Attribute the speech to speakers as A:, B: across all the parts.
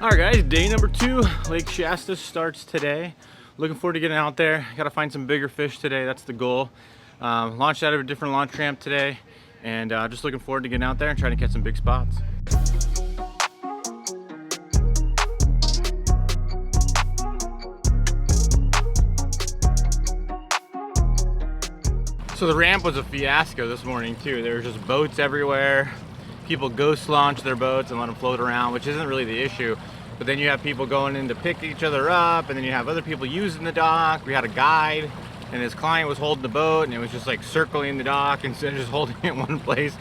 A: All right, guys, day number 2, Lake Shasta starts today. Looking forward to getting out there. Got to find some bigger fish today. That's the goal. Launched out of a different launch ramp today, and just looking forward to getting out there and trying to catch some big spots. So the ramp was a fiasco this morning too. There was just boats everywhere. People ghost launch their boats and let them float around, which isn't really the issue. But then you have people going in to pick each other up, and then you have other people using the dock. We had a guide, and his client was holding the boat, and it was just like circling the dock instead of just holding it in one place.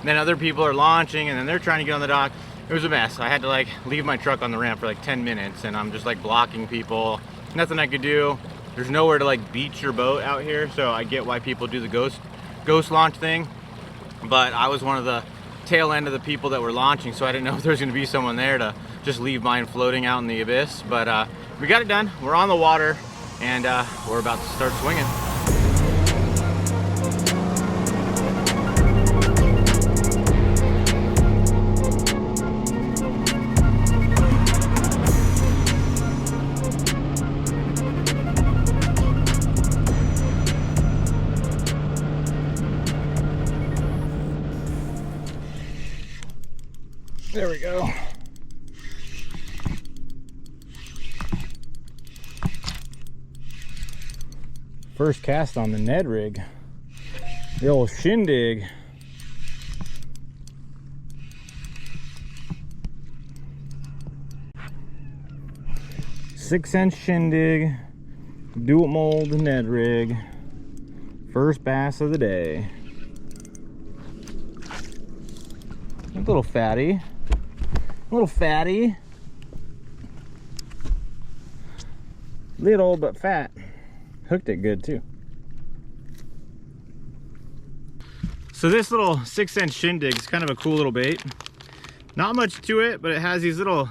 A: And then other people are launching, and then they're trying to get on the dock. It was a mess. I had to like leave my truck on the ramp for like 10 minutes, and I'm just like blocking people. Nothing I could do. There's nowhere to like beach your boat out here, so I get why people do the ghost launch thing. But I was one of the tail end of the people that were launching, so I didn't know if there was going to be someone there to just leave mine floating out in the abyss. But we got it done. We're on the water, and we're about to start swinging. There we go. First cast on the Ned rig. The old shindig. Six-inch shindig, dual mold Ned rig. First bass of the day. A little fatty. Little fatty, little but fat. Hooked it good too. So this little 6-inch shindig is kind of a cool little bait. Not much to it, but it has these little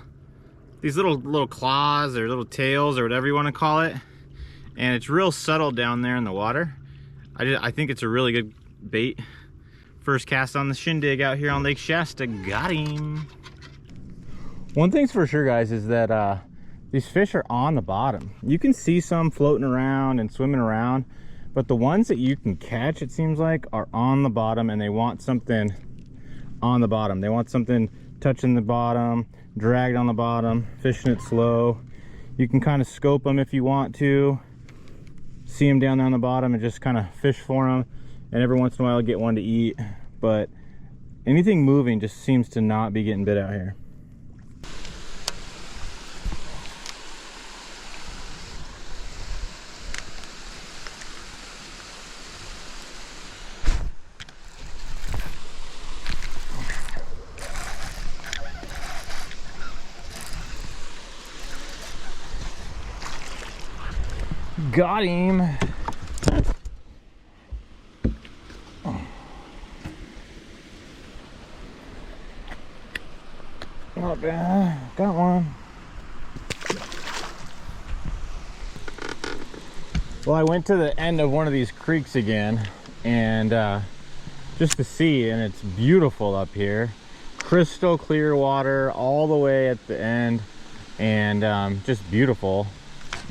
A: claws or little tails or whatever you want to call it, and it's real subtle down there in the water. I think it's a really good bait. First cast on the shindig out here on Lake Shasta. Got him. One thing's for sure, guys, is that these fish are on the bottom. You can see some floating around and swimming around, but the ones that you can catch, it seems like, are on the bottom, and they want something on the bottom. They want something touching the bottom, dragged on the bottom, fishing it slow. You can kind of scope them if you want to, see them down there on the bottom and just kind of fish for them, and every once in a while get one to eat. But anything moving just seems to not be getting bit out here. Got him. Not bad. Got one. Well, I went to the end of one of these creeks again, and just to see, and it's beautiful up here. Crystal clear water all the way at the end, and just beautiful.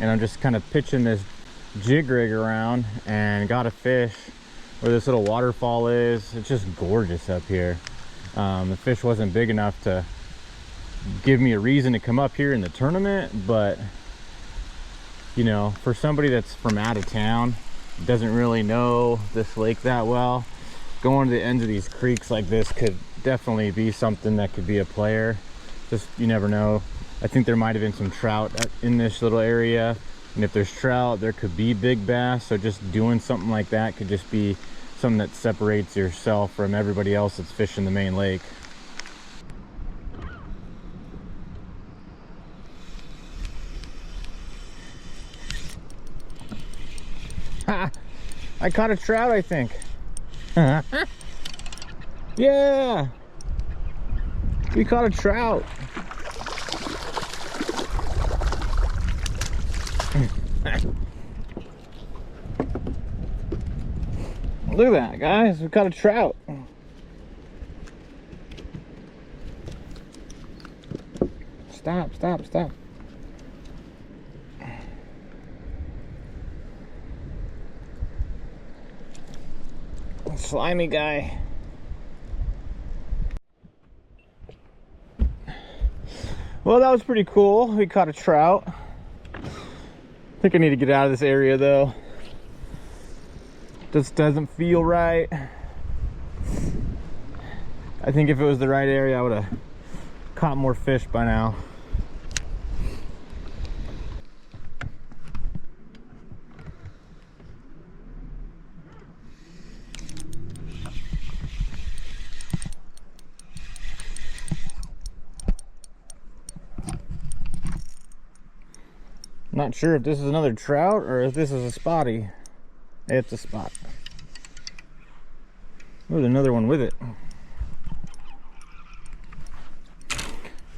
A: And I'm just kind of pitching this jig rig around and got a fish where this little waterfall is. It's just gorgeous up here. The fish wasn't big enough to give me a reason to come up here in the tournament, but you know, for somebody that's from out of town, doesn't really know this lake that well, going to the ends of these creeks like this could definitely be something that could be a player. Just, you never know. I think there might have been some trout in this little area, and if there's trout, there could be big bass. So just doing something like that could just be something that separates yourself from everybody else that's fishing the main lake. Ha! I caught a trout, I think. Yeah! We caught a trout. Look at that, guys. We caught a trout. Stop, stop, stop. Slimy guy. Well, that was pretty cool. We caught a trout. I think I need to get out of this area though. Just doesn't feel right. I think if it was the right area, I would have caught more fish by now. Not sure if this is another trout or if this is a spotty. It's a spot. Oh, there's another one with it.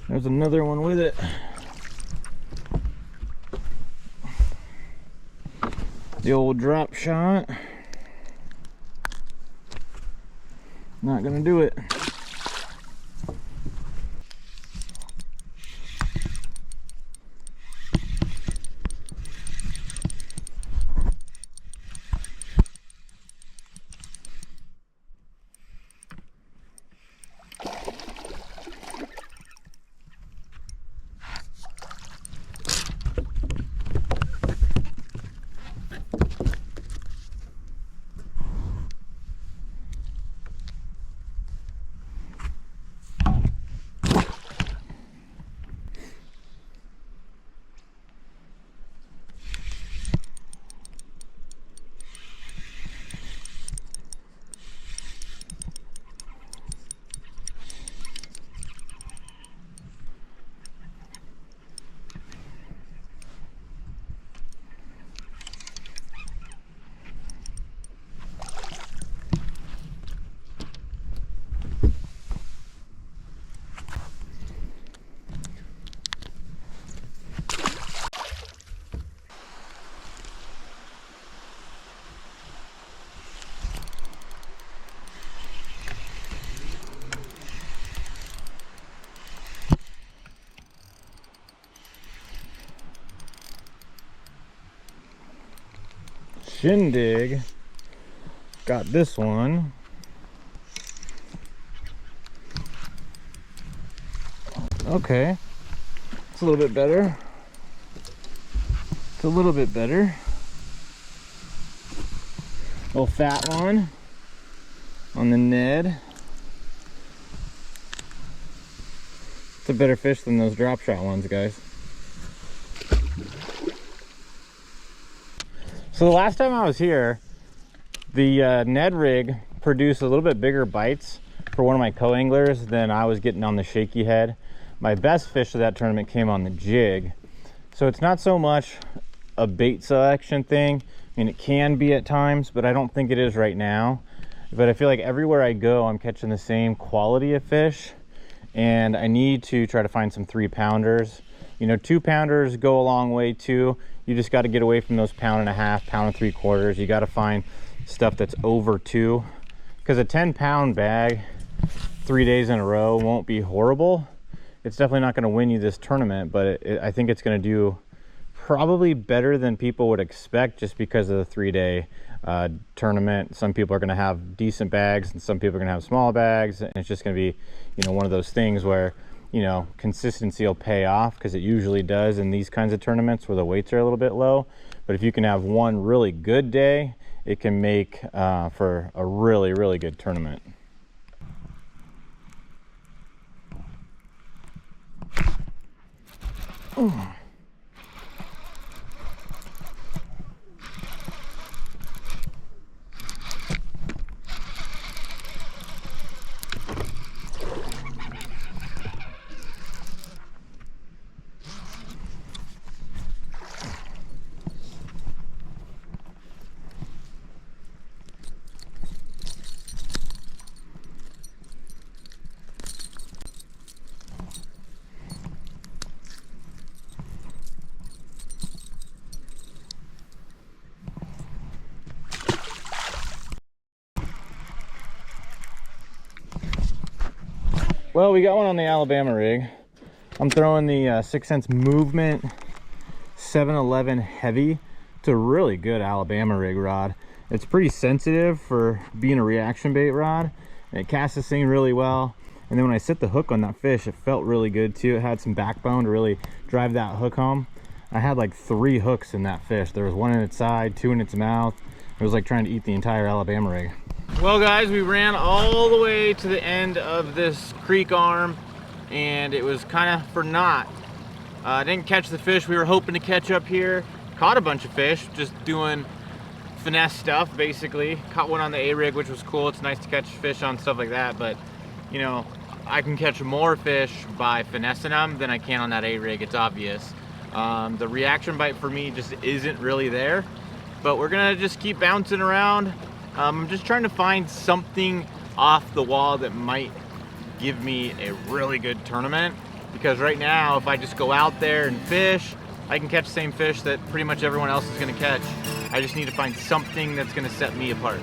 A: There's another one with it. The old drop shot. Not gonna do it. Shindig got this one. Okay, it's a little bit better. It's a little bit better. Little fat one on the Ned. It's a better fish than those drop shot ones, guys. So the last time I was here, the Ned rig produced a little bit bigger bites for one of my co-anglers than I was getting on the shaky head. My best fish of that tournament came on the jig. So it's not so much a bait selection thing. I mean, it can be at times, but I don't think it is right now. But I feel like everywhere I go, I'm catching the same quality of fish, and I need to try to find some 3-pounders. You know, 2-pounders go a long way too. You just got to get away from those 1.5 pounds, 1 3/4. You got to find stuff that's over 2, because a 10-pound bag 3 days in a row won't be horrible. It's definitely not going to win you this tournament, but I think it's going to do probably better than people would expect, just because of the 3-day tournament. Some people are going to have decent bags and some people are going to have small bags, and it's just going to be, you know, one of those things where, you know, consistency will pay off, because it usually does in these kinds of tournaments where the weights are a little bit low. But if you can have one really good day, it can make for a really, really good tournament. Ooh. Well, we got one on the Alabama rig. I'm throwing the 6 Sense Movement 711 Heavy. It's a really good Alabama rig rod. It's pretty sensitive for being a reaction bait rod, and it casts this thing really well. And then when I set the hook on that fish, it felt really good too. It had some backbone to really drive that hook home. I had like 3 hooks in that fish. There was 1 in its side, 2 in its mouth. It was like trying to eat the entire Alabama rig. Well guys, we ran all the way to the end of this creek arm, and it was kind of for naught. Didn't catch the fish we were hoping to catch up here. Caught a bunch of fish, just doing finesse stuff basically. Caught one on the A-rig, which was cool. It's nice to catch fish on stuff like that, but you know, I can catch more fish by finessing them than I can on that A-rig, it's obvious. The reaction bite for me just isn't really there, but we're gonna just keep bouncing around. I'm just trying to find something off the wall that might give me a really good tournament, because right now if I just go out there and fish, I can catch the same fish that pretty much everyone else is gonna catch. I just need to find something that's gonna set me apart.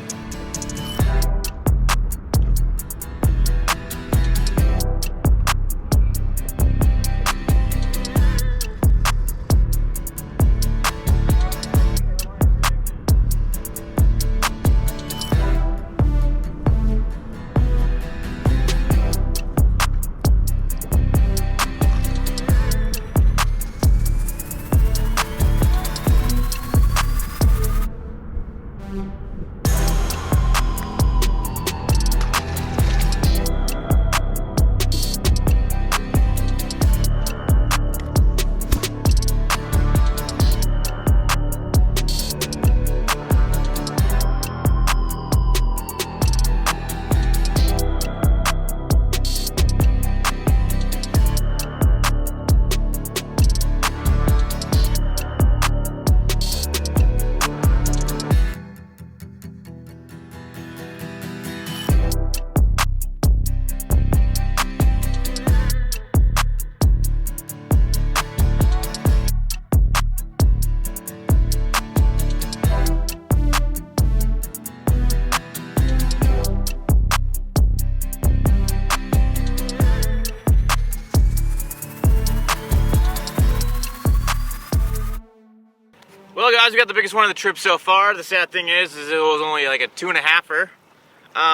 A: Well guys, we got the biggest one of the trip so far. The sad thing is it was only like a 2.5-er.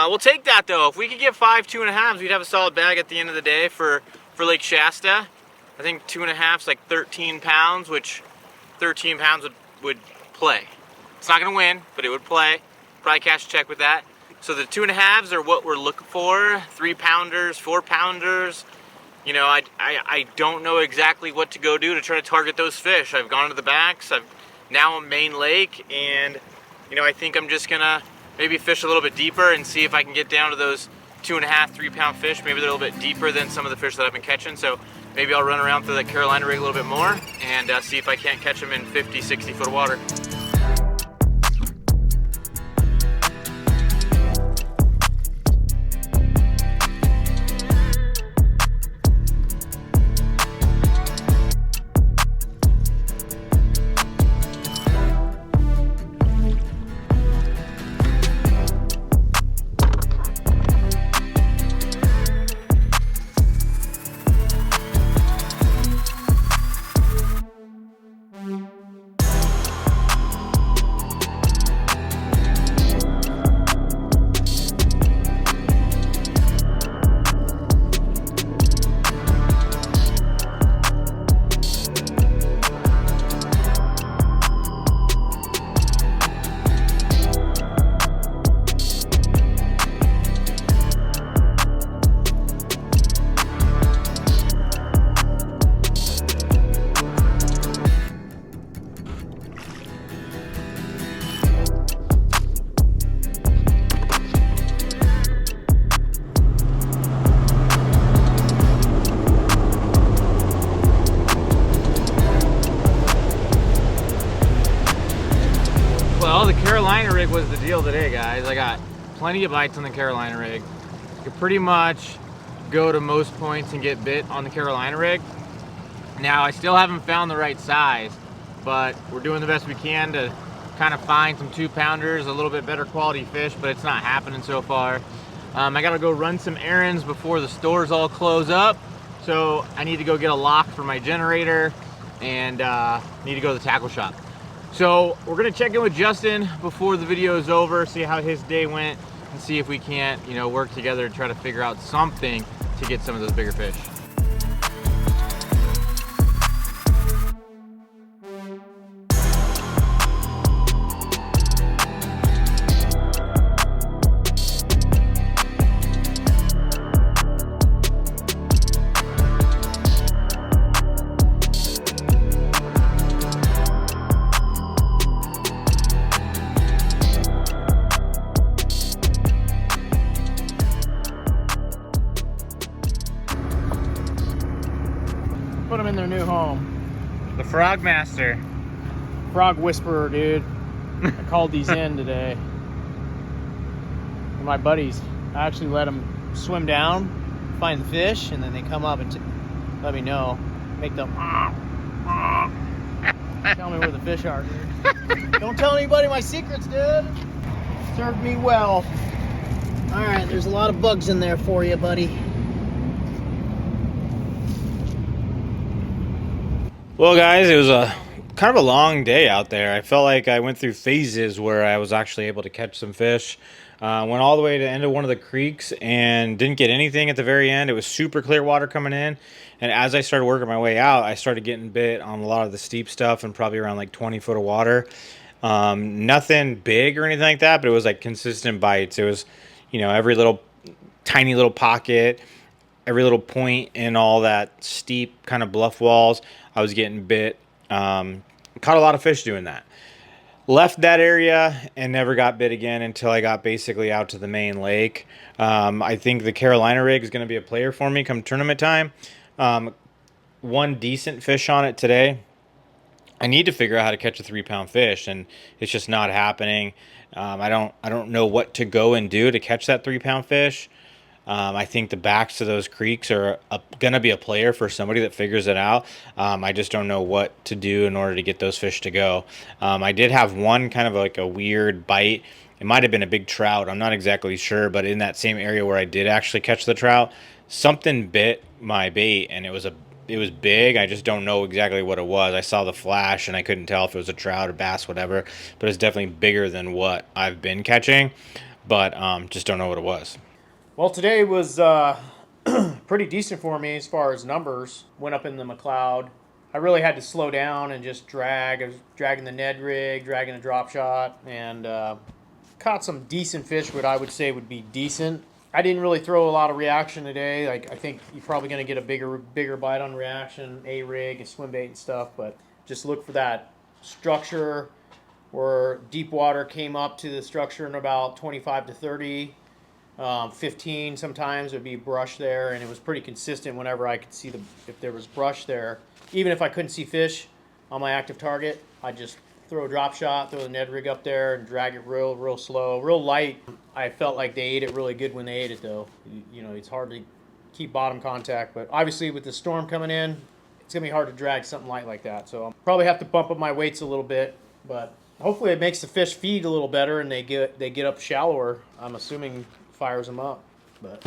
A: We'll take that though. If we could get 5 2.5s, we'd have a solid bag at the end of the day for Lake Shasta. I think 2.5's like 13 pounds, which 13 pounds would play. It's not gonna win, but it would play. Probably cash a check with that. So the 2.5s are what we're looking for. 3-pounders, 4-pounders. You know, I don't know exactly what to go do to try to target those fish. I've gone to the banks. I've now on Main Lake, and you know, I think I'm just gonna maybe fish a little bit deeper and see if I can get down to those 2.5, 3-pound fish. Maybe they're a little bit deeper than some of the fish that I've been catching, so maybe I'll run around through the Carolina rig a little bit more and see if I can't catch them in 50, 60 foot of water. Well, the Carolina rig was the deal today, guys. I got plenty of bites on the Carolina rig. You could pretty much go to most points and get bit on the Carolina rig. Now, I still haven't found the right size, but we're doing the best we can to kind of find some 2-pounders, a little bit better quality fish, but it's not happening so far. I gotta go run some errands before the stores all close up. So I need to go get a lock for my generator and need to go to the tackle shop. So we're gonna check in with Justin before the video is over, see how his day went, and see if we can't, you know, work together to try to figure out something to get some of those bigger fish.
B: Put them in their new home.
A: The Frog Master.
B: Frog Whisperer, dude. I called these in today. My buddies, I actually let them swim down, find the fish, and then they come up and let me know. Make them tell me where the fish are, dude. Don't tell anybody my secrets, dude. Served me well. All right, there's a lot of bugs in there for you, buddy.
A: Well, guys, it was a kind of a long day out there. I felt like I went through phases where I was actually able to catch some fish. Went all the way to the end of one of the creeks and didn't get anything at the very end. It was super clear water coming in. And as I started working my way out, I started getting bit on a lot of the steep stuff and probably around like 20 foot of water. Nothing big or anything like that, but it was like consistent bites. It was, you know, every little tiny little pocket, every little point in all that steep kind of bluff walls, I was getting bit. Caught a lot of fish doing that. Left that area and never got bit again until I got basically out to the main lake. I think the Carolina rig is going to be a player for me come tournament time. One decent fish on it today. I need to figure out how to catch a 3-pound fish, and it's just not happening. I don't know what to go and do to catch that 3-pound fish. I think the backs of those creeks are going to be a player for somebody that figures it out. I just don't know what to do in order to get those fish to go. I did have one kind of like a weird bite. It might have been a big trout. I'm not exactly sure, but in that same area where I did actually catch the trout, something bit my bait, and it was big. I just don't know exactly what it was. I saw the flash, and I couldn't tell if it was a trout or bass, whatever. But it's definitely bigger than what I've been catching, but just don't know what it was.
B: Well, today was pretty decent for me as far as numbers. Went up in the McLeod. I really had to slow down and just drag. I was dragging the Ned rig, dragging a drop shot, and caught some decent fish, what I would say would be decent. I didn't really throw a lot of reaction today. Like, I think you're probably going to get a bigger bite on reaction, A-rig and swim bait and stuff, but just look for that structure where deep water came up to the structure in about 25 to 30. 15 sometimes would be brush there, and it was pretty consistent whenever I could see if there was brush there. Even if I couldn't see fish on my active target, I'd just throw a drop shot, throw the Ned rig up there, and drag it real slow, real light. I felt like they ate it really good when they ate it, though. You know, it's hard to keep bottom contact, but obviously with the storm coming in, it's gonna be hard to drag something light like that. So I'll probably have to bump up my weights a little bit, but hopefully it makes the fish feed a little better and they get up shallower. I'm assuming fires them up. But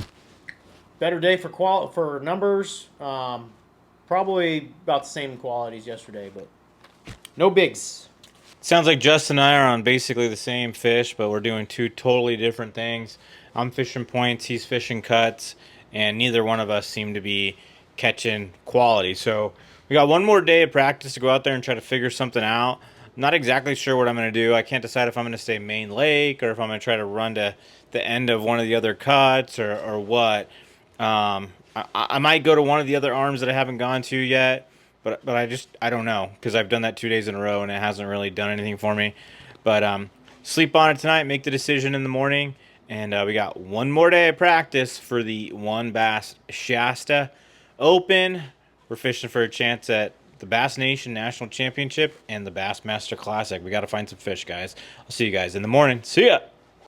B: better day for numbers. Probably about the same quality as yesterday, but no bigs.
A: Sounds like Justin and I are on basically the same fish, but we're doing two totally different things. I'm fishing points, he's fishing cuts, and neither one of us seem to be catching quality. So we got one more day of practice to go out there and try to figure something out. I'm not exactly sure what I'm going to do. I can't decide if I'm going to stay main lake or if I'm going to try to run to the end of one of the other cuts or what. I might go to one of the other arms that I haven't gone to yet, but I don't know, because I've done that 2 days in a row and it hasn't really done anything for me. But sleep on it tonight, make the decision in the morning, and we got one more day of practice for the WON Bass Shasta Open. We're fishing for a chance at the Bass Nation National Championship and the Bassmaster Classic. We got to find some fish, guys. I'll see you guys in the morning. See ya!